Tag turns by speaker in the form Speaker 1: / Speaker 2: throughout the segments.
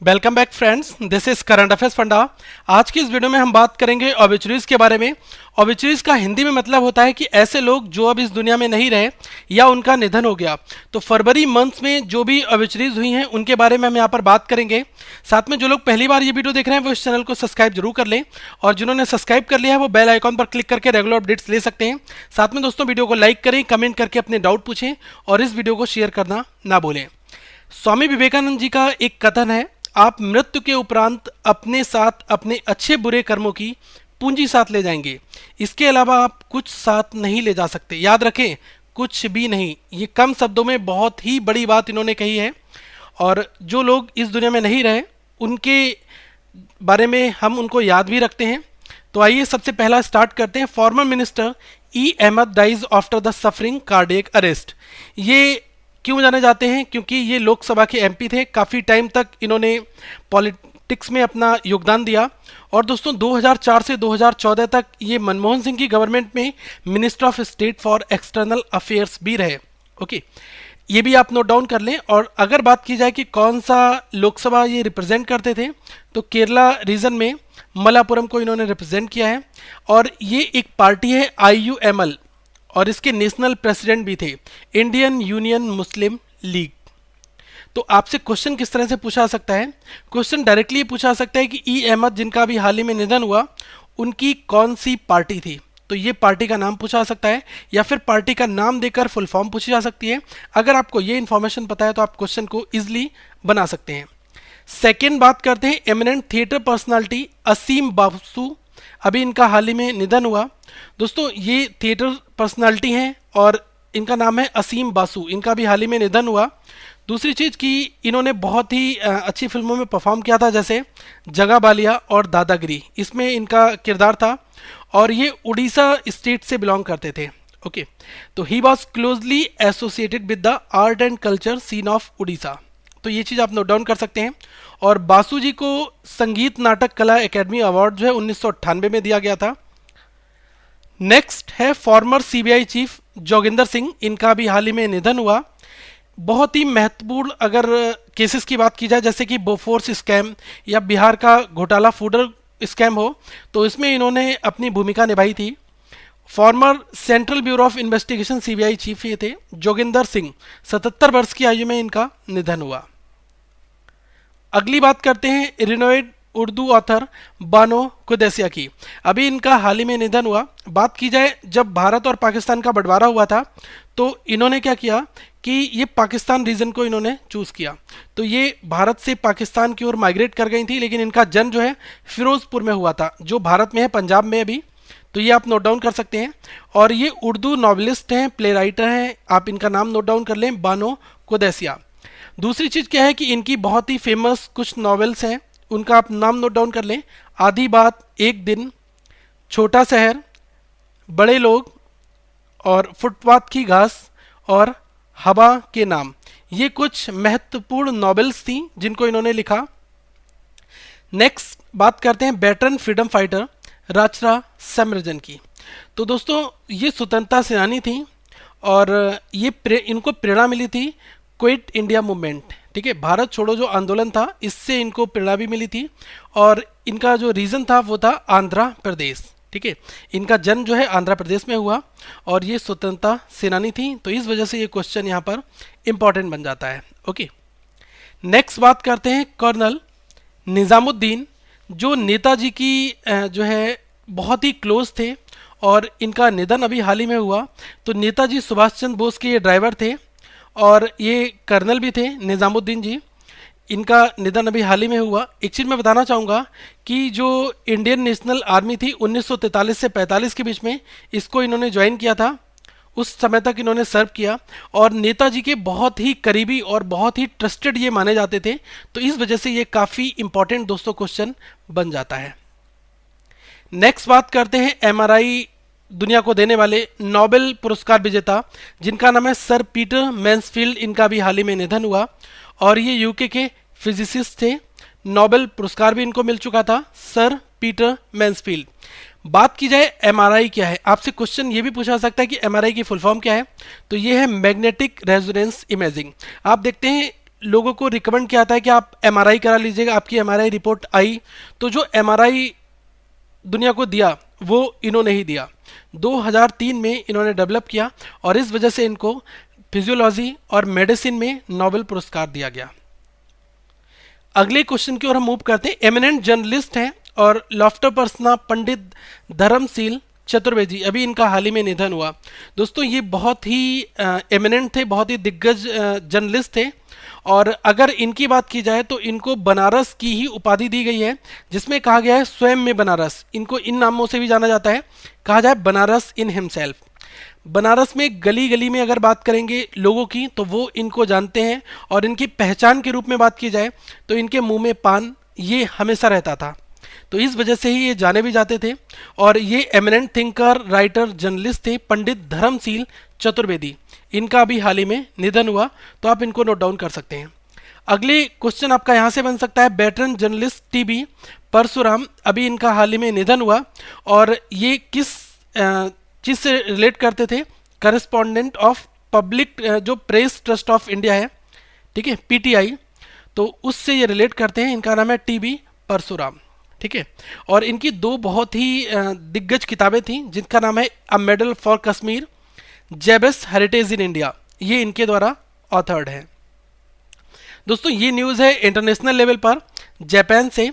Speaker 1: Welcome back friends, this is current affairs funda. आज की इस वीडियो में हम बात करेंगे ऑबिचुरीज के बारे में। ऑबिचुरीज का हिंदी में मतलब होता है कि ऐसे लोग जो अब इस दुनिया में नहीं रहे या उनका निधन हो गया। तो फरवरी मंथ में जो भी ऑबिचुरीज हुई हैं उनके बारे में हम यहाँ पर बात करेंगे। साथ में जो लोग पहली बार ये वीडियो देख रहे हैं वो इस चैनल को सब्सक्राइब जरूर कर लें, और जिन्होंने सब्सक्राइब कर लिया है वो बेल आइकॉन पर क्लिक करके रेगुलर अपडेट्स ले सकते हैं। साथ में दोस्तों वीडियो को लाइक करें, कमेंट करके अपने डाउट पूछें और इस वीडियो को शेयर करना ना भूलें। स्वामी विवेकानंद जी का एक कथन है, आप मृत्यु के उपरांत अपने साथ अपने अच्छे बुरे कर्मों की पूंजी साथ ले जाएंगे, इसके अलावा आप कुछ साथ नहीं ले जा सकते। याद रखें, कुछ भी नहीं। ये कम शब्दों में बहुत ही बड़ी बात इन्होंने कही है, और जो लोग इस दुनिया में नहीं रहे उनके बारे में हम उनको याद भी रखते हैं। तो आइए सबसे पहला स्टार्ट करते हैं। Former minister E Ahamed dies after the suffering cardiac arrest. ये क्यों जाने जाते हैं? क्योंकि ये लोकसभा के एमपी थे, काफ़ी टाइम तक इन्होंने पॉलिटिक्स में अपना योगदान दिया। और दोस्तों 2004 से 2014 तक ये मनमोहन सिंह की गवर्नमेंट में minister of state for external affairs भी रहे। ओके, ये भी आप नोट डाउन कर लें। और अगर बात की जाए कि कौन सा लोकसभा ये रिप्रेजेंट करते थे, तो केरला रीजन में मलापुरम को इन्होंने रिप्रेजेंट किया है। और ये एक पार्टी है IUML, और इसके नेशनल प्रेसिडेंट भी थे, इंडियन यूनियन मुस्लिम लीग। तो आपसे क्वेश्चन किस तरह से पूछा सकता है? क्वेश्चन डायरेक्टली पूछा सकता है कि ई अहमद जिनका भी हाल ही में निधन हुआ, उनकी कौन सी पार्टी थी? तो ये पार्टी का नाम पूछा सकता है, या फिर पार्टी का नाम देकर फुल फॉर्म पूछी जा सकती है। अगर आपको ये इन्फॉर्मेशन पता है तो आप क्वेश्चन को इजिली बना सकते हैं। सेकेंड बात करते हैं एमिनेंट थिएटर पर्सनालिटी असीम बासु। अभी इनका हाल ही में निधन हुआ। दोस्तों ये थिएटर पर्सनालिटी हैं और इनका नाम है असीम बासु। इनका भी हाल ही में निधन हुआ। दूसरी चीज़ कि इन्होंने बहुत ही अच्छी फिल्मों में परफॉर्म किया था, जैसे जगा बालिया और दादागिरी, इसमें इनका किरदार था। और ये उड़ीसा स्टेट से बिलोंग करते थे। ओके, तो he was closely associated with the art and culture scene of Orissa. तो ये चीज़ आप नोट डाउन कर सकते हैं। और बासु जी को संगीत नाटक कला एकेडमी अवार्ड जो है 1998 में दिया गया था। नेक्स्ट है farmer CBI chief Joginder Singh. इनका भी हाल ही में निधन हुआ। बहुत ही महत्वपूर्ण अगर केसेस की बात की जाए, जैसे कि बोफोर्स स्कैम या बिहार का घोटाला फूडर स्कैम हो, तो इसमें इन्होंने अपनी भूमिका निभाई थी। Farmer central bureau of investigation CBI chief ये थे जोगिंदर सिंह। 77 वर्ष की आयु में इनका निधन हुआ। अगली बात करते हैं रिनोवेड उर्दू ऑथर बानो कुदैसिया की। अभी इनका हाल ही में निधन हुआ। बात की जाए, जब भारत और पाकिस्तान का बंटवारा हुआ था तो इन्होंने क्या किया कि ये पाकिस्तान रीजन को इन्होंने चूज़ किया। तो ये भारत से पाकिस्तान की ओर माइग्रेट कर गई थी, लेकिन इनका जन्म जो है फिरोजपुर में हुआ था, जो भारत में है, पंजाब में अभी। तो ये आप नोट डाउन कर सकते हैं। और ये उर्दू नॉवलिस्ट हैं, प्ले राइटर हैं। आप इनका नाम नोट डाउन कर लें, बानो कुदैसिया। दूसरी चीज़ क्या है कि इनकी बहुत ही फेमस कुछ नॉवेल्स हैं, उनका आप नाम नोट डाउन कर लें। आधी बात, एक दिन, छोटा शहर, बड़े लोग, और फुटपाथ की घास, और हवा के नाम। ये कुछ महत्वपूर्ण नॉवेल्स थी जिनको इन्होंने लिखा। नेक्स्ट बात करते हैं वेटरन फ्रीडम फाइटर राचरा सेमरजन की। तो दोस्तों ये स्वतंत्रता सेनानी थी, और ये इनको प्रेरणा मिली थी क्विट इंडिया मूवमेंट। ठीक है, भारत छोड़ो जो आंदोलन था, इससे इनको प्रेरणा भी मिली थी। और इनका जो रीजन था वो था आंध्र प्रदेश। ठीक है, इनका जन्म जो है आंध्र प्रदेश में हुआ, और ये स्वतंत्रता सेनानी थी। तो इस वजह से ये क्वेश्चन यहाँ पर इंपॉर्टेंट बन जाता है। ओके, नेक्स्ट बात करते हैं कर्नल निज़ामुद्दीन, जो नेताजी की जो है बहुत ही क्लोज थे, और इनका निधन अभी हाल ही में हुआ। तो नेताजी सुभाष चंद्र बोस के ये ड्राइवर थे, और ये कर्नल भी थे निज़ामुद्दीन जी। इनका निधन अभी हाल ही में हुआ। एक चीज़ मैं बताना चाहूँगा कि जो इंडियन नेशनल आर्मी थी 1943 से 45 के बीच में, इसको इन्होंने ज्वाइन किया था। उस समय तक इन्होंने सर्व किया, और नेताजी के बहुत ही करीबी और बहुत ही ट्रस्टेड ये माने जाते थे। तो इस वजह से ये काफ़ी इंपॉर्टेंट दोस्तों क्वेश्चन बन जाता है। नेक्स्ट बात करते हैं MRI दुनिया को देने वाले नोबेल पुरस्कार विजेता, जिनका नाम है सर पीटर मैन्सफील्ड। इनका भी हाल ही में निधन हुआ, और ये यूके के फिजिसिस्ट थे। नोबेल पुरस्कार भी इनको मिल चुका था, सर पीटर मैन्सफील्ड। बात की जाए MRI क्या है, आपसे क्वेश्चन ये भी पूछा जा सकता है कि MRI की फुल फॉर्म क्या है। तो ये है मैग्नेटिक रेजोनेंस इमेजिंग। आप देखते हैं लोगों को रिकमेंड किया था कि आप एमआरआई करा लीजिएगा। आपकी एमआरआई रिपोर्ट आई, तो जो एमआरआई दुनिया को दिया वो इन्होंने ही दिया। 2003 में इन्होंने डेवलप किया और इस वजह से इनको फिजियोलॉजी और मेडिसिन में नोबेल पुरस्कार दिया गया। अगले क्वेश्चन की ओर हम मूव करते हैं। एमिनेंट जर्नलिस्ट हैं और लॉफ्टर पर्सना पंडित धर्मशील चतुर्वेदी, अभी इनका हाल ही में निधन हुआ। दोस्तों ये बहुत ही एमिनेंट थे, बहुत ही दिग्गज जर्नलिस्ट थे और अगर इनकी बात की जाए तो इनको बनारस की ही उपाधि दी गई है, जिसमें कहा गया है स्वयं में बनारस। इनको इन नामों से भी जाना जाता है, कहा जाए बनारस इन हिमसेल्फ। बनारस में गली गली में अगर बात करेंगे लोगों की तो वो इनको जानते हैं और इनकी पहचान के रूप में बात की जाए तो इनके मुंह में पान ये हमेशा रहता था, तो इस वजह से ही ये जाने भी जाते थे। और ये एमिनेंट थिंकर, राइटर, जर्नलिस्ट थे पंडित धर्मशील चतुर्वेदी। इनका अभी हाल ही में निधन हुआ, तो आप इनको नोट डाउन कर सकते हैं। अगले क्वेश्चन आपका यहाँ से बन सकता है। वेटरन जर्नलिस्ट टीबी परशुराम, अभी इनका हाल ही में निधन हुआ और ये किस चीज़ से रिलेट करते थे? करस्पॉन्डेंट ऑफ पब्लिक जो प्रेस ट्रस्ट ऑफ इंडिया है, ठीक है, पीटीआई, तो उससे ये रिलेट करते हैं। इनका नाम है टीबी परशुराम, ठीक है। और इनकी दो बहुत ही दिग्गज किताबें थी, जिनका नाम है अ मेडल फॉर कश्मीर, जेबस हेरिटेज इन इंडिया, ये इनके द्वारा ऑथर्ड है। दोस्तों ये न्यूज़ है इंटरनेशनल लेवल पर। जापान से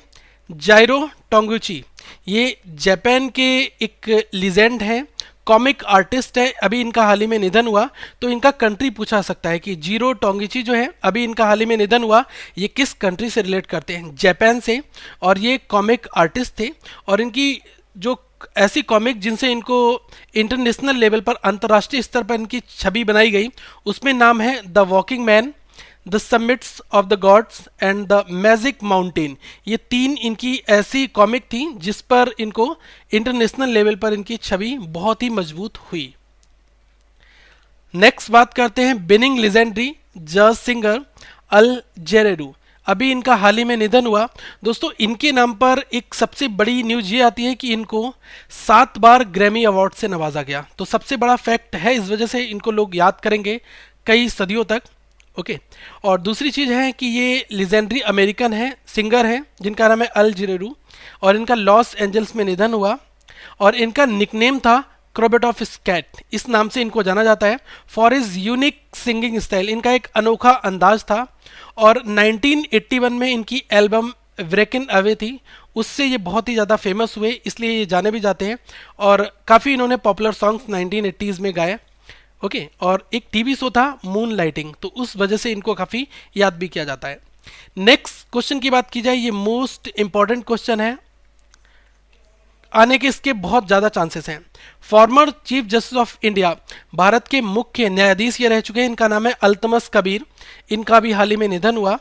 Speaker 1: जाइरो टोंगुची, ये जापान के एक लीजेंड हैं, कॉमिक आर्टिस्ट है, अभी इनका हाल ही में निधन हुआ। तो इनका कंट्री पूछा सकता है कि जीरो टोंगिची जो है अभी इनका हाल ही में निधन हुआ, ये किस कंट्री से रिलेट करते हैं? जापान से। और ये कॉमिक आर्टिस्ट थे और इनकी जो ऐसी कॉमिक जिनसे इनको इंटरनेशनल लेवल पर, अंतर्राष्ट्रीय स्तर पर इनकी छवि बनाई गई, उसमें नाम है the walking man, the summits of the gods and the magic mountain. ये तीन इनकी ऐसी कॉमिक थी जिस पर इनको इंटरनेशनल लेवल पर इनकी छवि बहुत ही मजबूत हुई। नेक्स्ट बात करते हैं बेनिंग लेजेंडरी जज सिंगर अल जेरेरू, अभी इनका हाल ही में निधन हुआ। दोस्तों इनके नाम पर एक सबसे बड़ी न्यूज ये आती है कि इनको 7 बार ग्रैमी अवार्ड से नवाजा गया। तो सबसे बड़ा फैक्ट है, इस वजह से इनको लोग याद करेंगे कई सदियों तक। ओके और दूसरी चीज़ है कि ये लेजेंडरी अमेरिकन है, सिंगर है, जिनका नाम है अल जेरेरू और इनका लॉस एंजल्स में निधन हुआ। और इनका निकनेम था क्रोबेट ऑफ स्कैट, इस नाम से इनको जाना जाता है for his unique singing style. इनका एक अनोखा अंदाज था और 1981 में इनकी एल्बम ब्रेकिंग अवे थी, उससे ये बहुत ही ज़्यादा फेमस हुए, इसलिए ये जाने भी जाते हैं। और काफ़ी इन्होंने पॉपुलर सॉन्ग्स 1980s में गाए। ओके और एक टीवी शो था मून लाइटिंग, तो उस वजह से इनको काफ़ी याद भी किया जाता है। नेक्स्ट क्वेश्चन की बात की जाए, ये मोस्ट इंपॉर्टेंट क्वेश्चन है, आने के इसके बहुत ज़्यादा चांसेस हैं। Former chief justice of India, Bharat के मुख्य न्यायाधीश ये रह चुके हैं, इनका नाम है अल्तमस कबीर। इनका भी हाल ही में निधन हुआ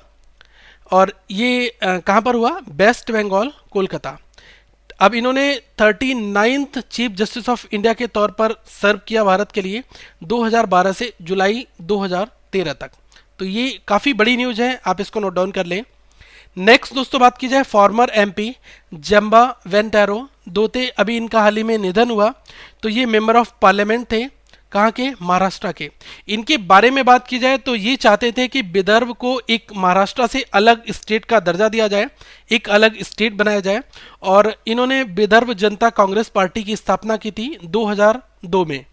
Speaker 1: और ये कहाँ पर हुआ? वेस्ट बंगाल, कोलकाता। अब इन्होंने 39th chief justice of India के तौर पर सर्व किया भारत के लिए 2012 से जुलाई 2013 तक। तो ये काफ़ी बड़ी न्यूज़ है, आप इसको नोट डाउन कर लें। नेक्स्ट दोस्तों बात की जाए फॉर्मर एमपी जम्बा वेंटेरो दोते, अभी इनका हाल ही में निधन हुआ। तो ये मेंबर ऑफ पार्लियामेंट थे, कहाँ के? महाराष्ट्र के। इनके बारे में बात की जाए तो ये चाहते थे कि विदर्भ को एक महाराष्ट्र से अलग स्टेट का दर्जा दिया जाए, एक अलग स्टेट बनाया जाए। और इन्होंने विदर्भ जनता कांग्रेस पार्टी की स्थापना की थी 2002 में।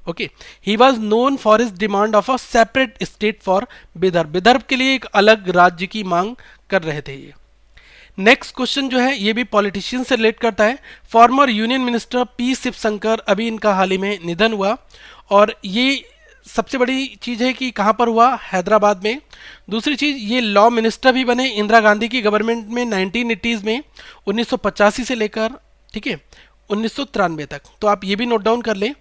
Speaker 1: Okay he was known for his demand of a separate state for Vidarbha, Vidarbha के लिए एक अलग राज्य की मांग कर रहे थे ये। नेक्स्ट क्वेश्चन जो है ये भी पॉलिटिशियन से रिलेट करता है। Former union minister P Shivshankar, अभी इनका हाल ही में निधन हुआ। और ये सबसे बड़ी चीज़ है कि कहाँ पर हुआ? हैदराबाद में। दूसरी चीज़, ये लॉ मिनिस्टर भी बने इंदिरा गांधी की गवर्नमेंट में 1980s में, 1985 से लेकर, ठीक है, 1993 तक। तो आप ये भी नोट डाउन कर लें।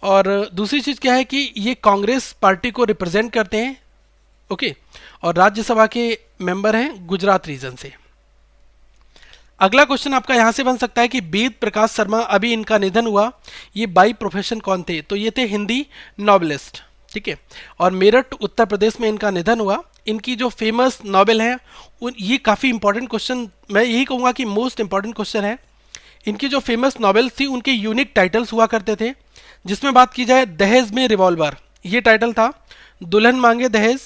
Speaker 1: और दूसरी चीज़ क्या है कि ये कांग्रेस पार्टी को रिप्रेजेंट करते हैं, ओके, और राज्यसभा के मेंबर हैं गुजरात रीजन से। अगला क्वेश्चन आपका यहां से बन सकता है कि वेद प्रकाश शर्मा, अभी इनका निधन हुआ, ये बाई प्रोफेशन कौन थे? तो ये थे हिंदी नॉवेलिस्ट, ठीक है, और मेरठ उत्तर प्रदेश में इनका निधन हुआ। इनकी जो फेमस नॉवेल है ये काफ़ी इंपॉर्टेंट क्वेश्चन, मैं यही कहूँगा कि मोस्ट इंपॉर्टेंट क्वेश्चन है। इनकी जो फेमस नॉवेल्स थी उनके यूनिक टाइटल्स हुआ करते थे, जिसमें बात की जाए दहेज में रिवॉल्वर, ये टाइटल था, दुल्हन मांगे दहेज,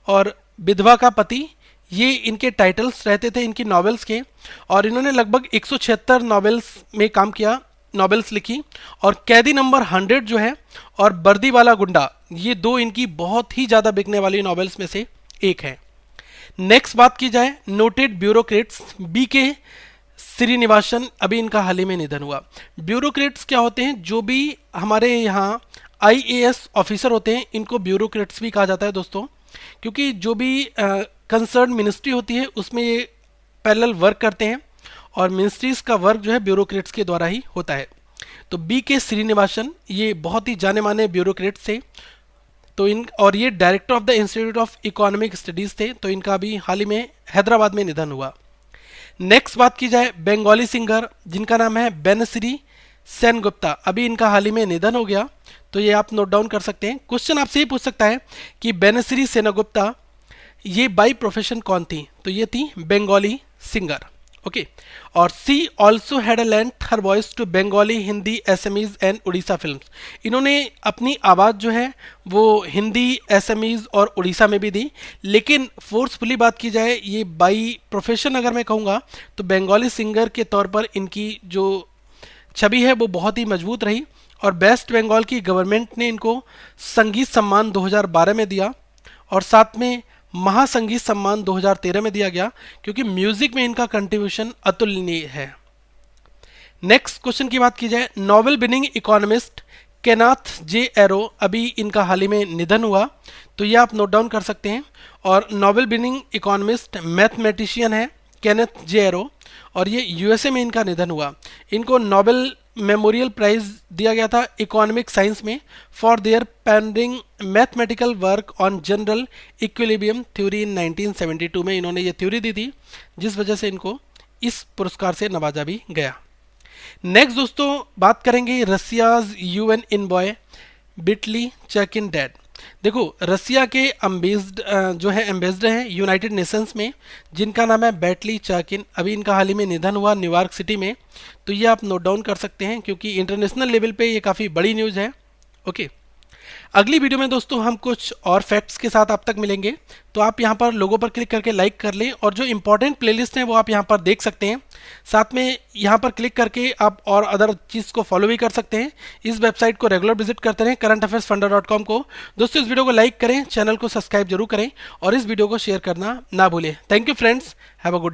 Speaker 1: और विधवा का पति, ये इनके टाइटल्स रहते थे इनकी नॉवेल्स के। और इन्होंने लगभग 176 नॉवेल्स में काम किया, नॉवेल्स लिखी। और कैदी नंबर 100 जो है और वर्दी वाला गुंडा, ये दो इनकी बहुत ही ज़्यादा बिकने वाली नॉवेल्स में से एक है। नेक्स्ट बात की जाए नोटेड ब्यूरोक्रेट्स, बी के श्रीनिवासन, अभी इनका हाल ही में निधन हुआ। ब्यूरोक्रेट्स क्या होते हैं? जो भी हमारे यहाँ आईएएस ऑफिसर होते हैं इनको ब्यूरोक्रेट्स भी कहा जाता है दोस्तों, क्योंकि जो भी कंसर्न मिनिस्ट्री होती है उसमें ये पैरेलल वर्क करते हैं और मिनिस्ट्रीज का वर्क जो है ब्यूरोक्रेट्स के द्वारा ही होता है। तो बी के श्रीनिवासन ये बहुत ही जाने माने ब्यूरोक्रेट्स थे। तो इन और ये director of the institute of economic studies थे। तो इनका अभी हाल ही में हैदराबाद में निधन हुआ। नेक्स्ट बात की जाए बंगाली सिंगर जिनका नाम है बेनश्री सेनगुप्ता, अभी इनका हाल ही में निधन हो गया। तो ये आप नोट डाउन कर सकते हैं। क्वेश्चन आपसे ये पूछ सकता है कि बेनश्री सेनगुप्ता ये बाई प्रोफेशन कौन थी? तो ये थी बंगाली सिंगर। ओके। और she also had lent her voice to Bengali, Hindi, Assamese and Orissa films. इन्होंने अपनी आवाज़ जो है वो हिंदी, एसएमईज और उड़ीसा में भी दी। लेकिन फोर्सफुली बात की जाए ये बाई प्रोफेशन अगर मैं कहूँगा तो बंगाली सिंगर के तौर पर इनकी जो छवि है वो बहुत ही मजबूत रही। और वेस्ट बंगाल की गवर्नमेंट ने इनको संगीत सम्मान 2012 में दिया और साथ में महासंगीत सम्मान 2013 में दिया गया, क्योंकि म्यूजिक में इनका कंट्रीब्यूशन अतुलनीय है। नेक्स्ट क्वेश्चन की बात की जाए नोबेल विनिंग इकोनॉमिस्ट केनाथ जे एरो, अभी इनका हाल ही में निधन हुआ। तो ये आप नोट डाउन कर सकते हैं। और नोबेल विनिंग इकोनॉमिस्ट मैथमेटिशियन है केनेथ जे एरो और ये यूएसए में इनका निधन हुआ। इनको नोबेल मेमोरियल प्राइज दिया गया था इकोनॉमिक साइंस में for their pending mathematical work on general equilibrium theory in 1972 में इन्होंने ये थ्योरी दी थी, जिस वजह से इनको इस पुरस्कार से नवाजा भी गया। नेक्स्ट दोस्तों बात करेंगे Russia's UN envoy Vitaly Churkin dead. देखो रसिया के जो है एम्बेसडर हैं यूनाइटेड नेशंस में जिनका नाम है बैटली चाकिन, अभी इनका हाल ही में निधन हुआ न्यूयॉर्क सिटी में। तो ये आप नोट डाउन कर सकते हैं क्योंकि इंटरनेशनल लेवल पे ये काफ़ी बड़ी न्यूज़ है। ओके। अगली वीडियो में दोस्तों हम कुछ और फैक्ट्स के साथ आप तक मिलेंगे। तो आप यहाँ पर लोगों पर क्लिक करके लाइक कर लें और जो इंपॉर्टेंट प्लेलिस्ट हैं वो आप यहाँ पर देख सकते हैं। साथ में यहाँ पर क्लिक करके आप और अदर चीज़ को फॉलो भी कर सकते हैं। इस वेबसाइट को रेगुलर विजिट करते रहें currentaffairsfunda.com को। दोस्तों इस वीडियो को लाइक करें, चैनल को सब्सक्राइब जरूर करें और इस वीडियो को शेयर करना ना भूलें। Thank you friends, have a good day.